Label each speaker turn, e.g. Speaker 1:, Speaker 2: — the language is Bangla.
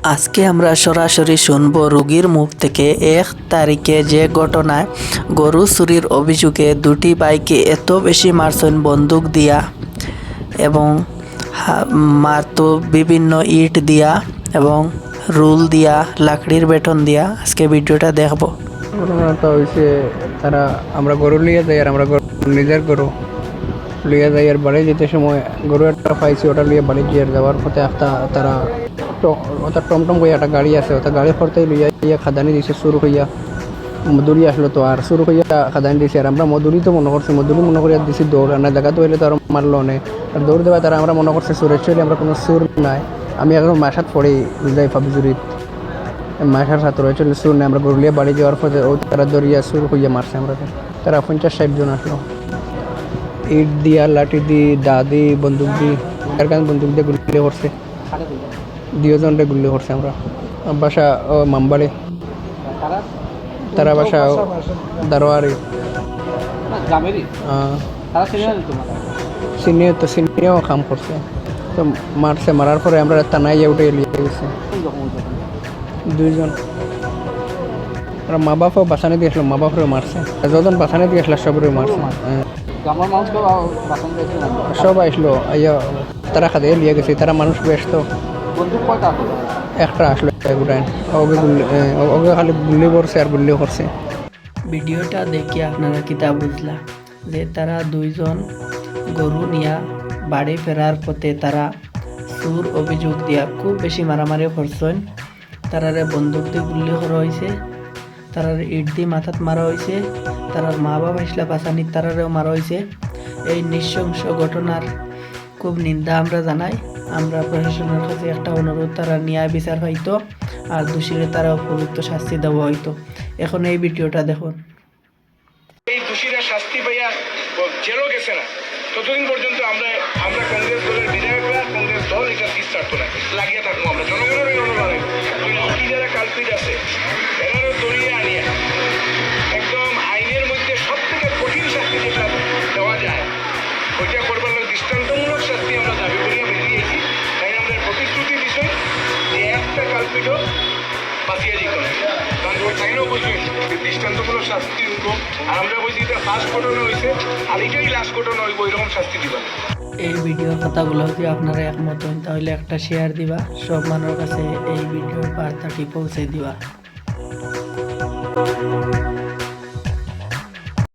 Speaker 1: আজকে আমরা সরাসরি শুনব রোগীর মুখ থেকে 1 তারিখে যে ঘটনায় গরু চুরির অভিযোগে দুটি বাইকে এত বেশি মারছেন বন্দুক দিয়া এবং মারতো বিভিন্ন ইট দিয়া এবং রুল দিয়া লাকড়ির বেটন দিয়া। আজকে ভিডিওটা দেখব।
Speaker 2: ঘটনাটা হয়েছে তারা আমরা গরু লিয়ে যাই আর আমরা নিজের গরু লিয়ে যাই আর বাড়ি যেতে সময় গরু একটা পাইছি, ওটা লিয়ে বাড়ি গিয়ে যাওয়ার পথে একটা তারা ওটা টমটম করে একটা গাড়ি আছে, ওটা গাড়ি করতে লিয়ে খাদানি দিছে শুরু হইয়া মধুরি আসলো তো আর শুরু হইয়া খাদানি দিছে আর আমরা মধুরি তো মনে করছি মধুরি মনে করিয়া দিছি দৌড় না জায়গা তো হইলে তো আর মারলো না আর দৌড় দেওয়া তারা আমরা মনে করছি সুর অ্যাকচুয়ালি আমরা কোনো সুর নাই। আমি একদম মাসাত পড়ি যাই ফাবিজুরিত মাসার সাথে অ্যাকচুয়ালি সুর নেই। আমরা গরুলিয়া বাড়ি যাওয়ার পথে ও তারা দরিয়া সুর হইয়া মারছে আমরা, তারা 50-60 জন আসলো ইট দিয়া লাঠি দি দা দি বন্দুক দি এর কারণে বন্দুক দিয়ে গুলি করছে, 2 জনরে গুলি করছে। আমরা বাসা ও মামবাড়ি, তারা বাসা দারোয়ারি সিনিয়র কাম করছে তো মারছে। মারার পরে আমরা থানায় উঠে লিয়ে গেছি 2 জন। আমরা মা বাপও বাসানে দিয়েছিল, মা বাপরে মারছে, যখন বাসানে দিয়েছিল সবরে মারছে। সব আসলো আইয়া তারা খাদে লিয়ে গেছে, তারা মানুষ ব্যস্ত একটা আসলো গোটাই ওকে খালি গুলি করছে আর গুলি করছে।
Speaker 1: ভিডিওটা দেখে আপনারা কিতা বুঝলা যে তারা 2 জন গরু নিয়া বাড়ি ফেরার পথে তারা চুর অভিযোগ দিয়া খুব বেশি মারামারি করছেন। তারারে বন্দুক দিয়ে গুলি করা হয়েছে, তারার ইট দিয়ে মাথাত মারা হয়েছে, তারার মা বাবা আসলে বাসানির তারারেও মারা হয়েছে। এই নৃশংস ঘটনার খুব নিন্দা আমরা জানাই। আমরা প্রশাসনের কাছে একটা অনুরোধ, তারা ন্যায় বিচার হইতো আর দোষীরা তারা উপযুক্ত শাস্তি দেওয়া হইতো। এখন এই ভিডিওটা দেখুন।
Speaker 3: এই দোষীরা শাস্তি পাইয়া জেলও গেছে না ততদিন পর্যন্ত আমরা কংগ্রেস দলের বিধায়করা কংগ্রেস দল এটা ছাড়তো না, লাগিয়ে থাকবো আমরা জনগণের অনুরোধ। বাকি যারা কালপিট আছে এরারও দড়িয়ে আনিয়া একদম আইনের মধ্যে সব থেকে কঠিন শাস্তি যেটা দেওয়া যায় ওইটা করবার দৃষ্টান্তমূলক শাস্তি আমরা দাবি করিয়া বেরিয়েছি। তাই আমাদের প্রতিশ্রুতি বিষয় যে একটা কালপিটও বাঁচিয়ে দিত না, কারণ ওই তাইও বলছি দৃষ্টান্তমূলক শাস্তি দিব আর আমরা বলছি এটা ফার্স্ট ঘটনা হয়েছে আর এটাই লাস্ট ঘটনা হইব, এরকম শাস্তি দিবা।
Speaker 1: এই ভিডিওর কথাগুলো যদি আপনারা একমত হন তাহলে একটা শেয়ার দিবা, সব মানুষের কাছে এই ভিডিওর বার্তাটি পৌঁছে দিবা।